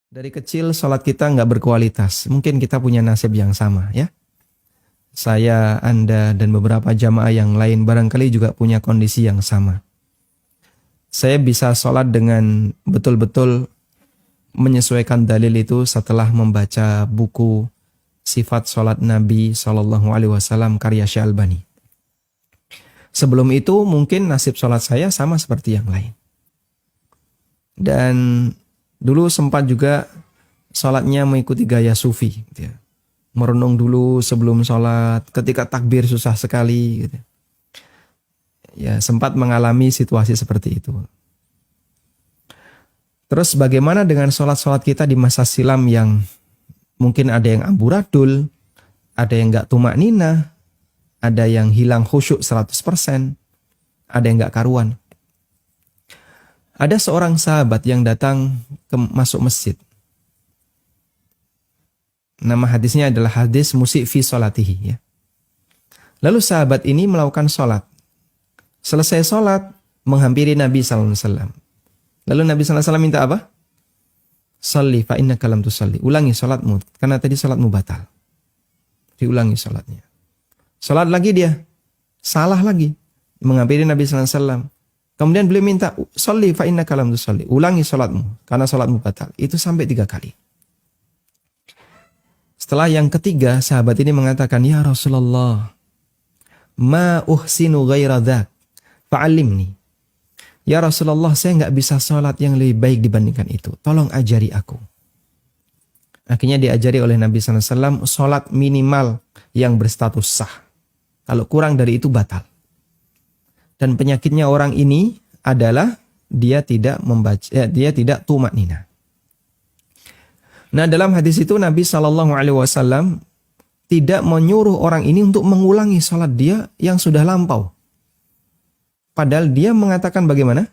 Dari kecil sholat kita nggak berkualitas. Mungkin kita punya nasib yang sama ya. Saya, Anda, dan beberapa jamaah yang lain barangkali juga punya kondisi yang sama. Saya bisa sholat dengan betul-betul menyesuaikan dalil itu setelah membaca buku Sifat Sholat Nabi SAW karya Syalbani. Sebelum itu mungkin nasib sholat saya sama seperti yang lain. Dan dulu sempat juga sholatnya mengikuti gaya sufi. Gitu ya. Merenung dulu sebelum sholat, ketika takbir susah sekali. Gitu. Ya, sempat mengalami situasi seperti itu. Terus bagaimana dengan sholat-sholat kita di masa silam yang mungkin ada yang amburadul, ada yang gak tumak nina, ada yang hilang khusyuk 100%, ada yang gak karuan. Ada seorang sahabat yang datang masuk masjid. Nama hadisnya adalah hadis musik fi sholatihi. Ya. Lalu sahabat ini melakukan sholat. Selesai sholat, menghampiri Nabi SAW. Lalu Nabi SAW minta apa? Sholli fa innaka lam tusalli. Ulangi sholatmu, karena tadi sholatmu batal. Diulangi sholatnya. Sholat lagi dia, salah lagi. Menghampiri Nabi SAW. Kemudian beliau minta, sholli fa innaka lam tusalli. Ulangi sholatmu, karena sholatmu batal. Itu sampai 3 kali. Setelah yang ketiga, sahabat ini mengatakan, Ya Rasulullah, ma uhsinu ghaira dhak, fa'alimni. Ya Rasulullah, saya nggak bisa sholat yang lebih baik dibandingkan itu. Tolong ajari aku. Akhirnya diajari oleh Nabi SAW, sholat minimal yang berstatus sah. Kalau kurang dari itu batal. Dan penyakitnya orang ini adalah dia tidak membaca, dia tidak tumak nina. Nah, dalam hadis itu Nabi SAW tidak menyuruh orang ini untuk mengulangi sholat dia yang sudah lampau. Padahal dia mengatakan bagaimana?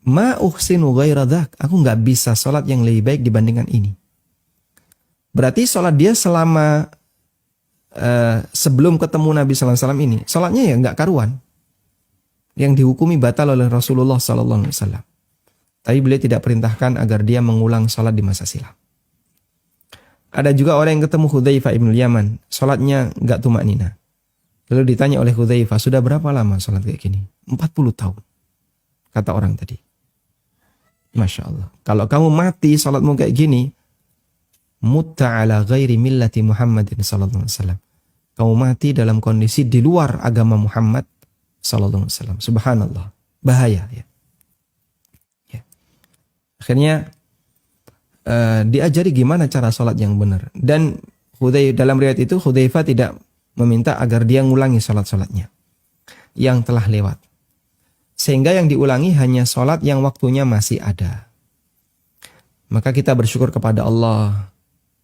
Ma uhsinu ghaira dhak. Aku nggak bisa sholat yang lebih baik dibandingkan ini. Berarti sholat dia selama sebelum ketemu Nabi SAW ini, sholatnya ya nggak karuan. Yang dihukumi batal oleh Rasulullah SAW. Tapi beliau tidak perintahkan agar dia mengulang sholat di masa silam. Ada juga orang yang ketemu Hudzaifah ibn Yaman. Sholatnya nggak tumak nina. Lalu ditanya oleh Hudzaifah, sudah berapa lama sholat kayak gini? 40 tahun. Kata orang tadi. Masya Allah. Kalau kamu mati sholatmu kayak gini, mutta ala ghairi millati Muhammadin sallallahu alaihi wasallam. Kamu mati dalam kondisi di luar agama Muhammad sallallahu alaihi wasallam. Subhanallah. Bahaya ya. Akhirnya diajari gimana cara sholat yang benar. Dan dalam riwayat itu Hudzaifah tidak meminta agar dia ngulangi sholat-sholatnya yang telah lewat. Sehingga yang diulangi hanya sholat yang waktunya masih ada. Maka kita bersyukur kepada Allah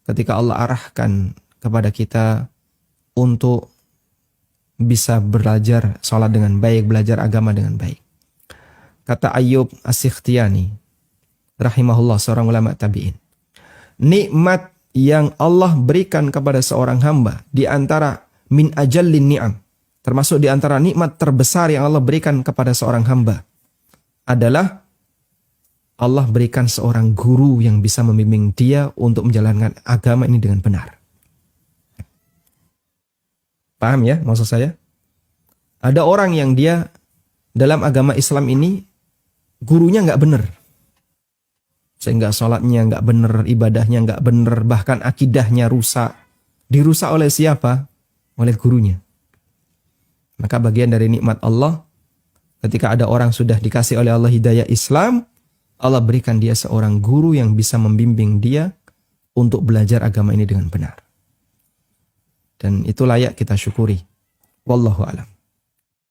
ketika Allah arahkan kepada kita untuk bisa belajar sholat dengan baik, belajar agama dengan baik. Kata Ayyub As-Sikhtiyani rahimahullah, seorang ulama tabi'in. Nikmat yang Allah berikan kepada seorang hamba di antara min ajallin ni'am, termasuk di antara nikmat terbesar yang Allah berikan kepada seorang hamba adalah Allah berikan seorang guru yang bisa membimbing dia untuk menjalankan agama ini dengan benar. Paham ya maksud saya? Ada orang yang dia dalam agama Islam ini gurunya nggak benar. Sehingga sholatnya nggak benar, ibadahnya nggak benar, bahkan akidahnya rusak. Dirusak oleh siapa? Oleh gurunya. Maka bagian dari nikmat Allah, ketika ada orang sudah dikasih oleh Allah hidayah Islam, Allah berikan dia seorang guru yang bisa membimbing dia untuk belajar agama ini dengan benar. Dan itu layak kita syukuri. Wallahu a'lam.